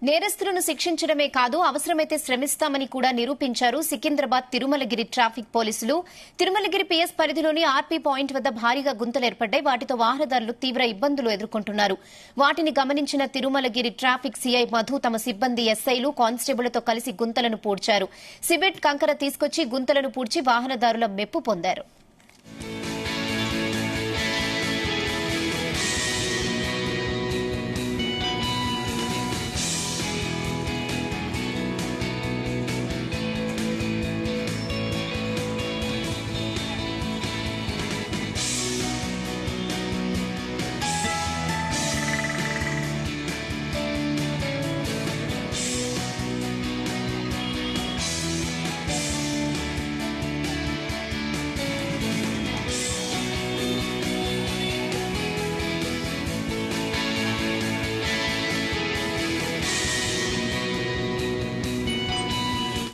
నేరస్తులను శిక్షించడమే కాదు అవసరమైతే శ్రమిస్తామని కూడా నిరూపించారు సికింద్రాబాద్ తిరుమలగిరి ట్రాఫిక్ పోలీసులు. తిరుమలగిరి పీఎస్ పరిధిలోని ఆర్పీ పాయింట్ వద్ద భారీగా గుంతలు ఏర్పడ్డాయి. వాటితో వాహనదారులు తీవ్ర ఇబ్బందులు ఎదుర్కొంటున్నారు. వాటిని గమనించిన తిరుమలగిరి ట్రాఫిక్ సీఐ మధు తమ సిబ్బంది ఎస్ఐలు కానిస్టేబుళ్లతో కలిసి గుంతలను పూడ్చారు. సిమెంట్ కంకర తీసుకొచ్చి గుంతలను పూడ్చి వాహనదారుల మెప్పు పొందారు.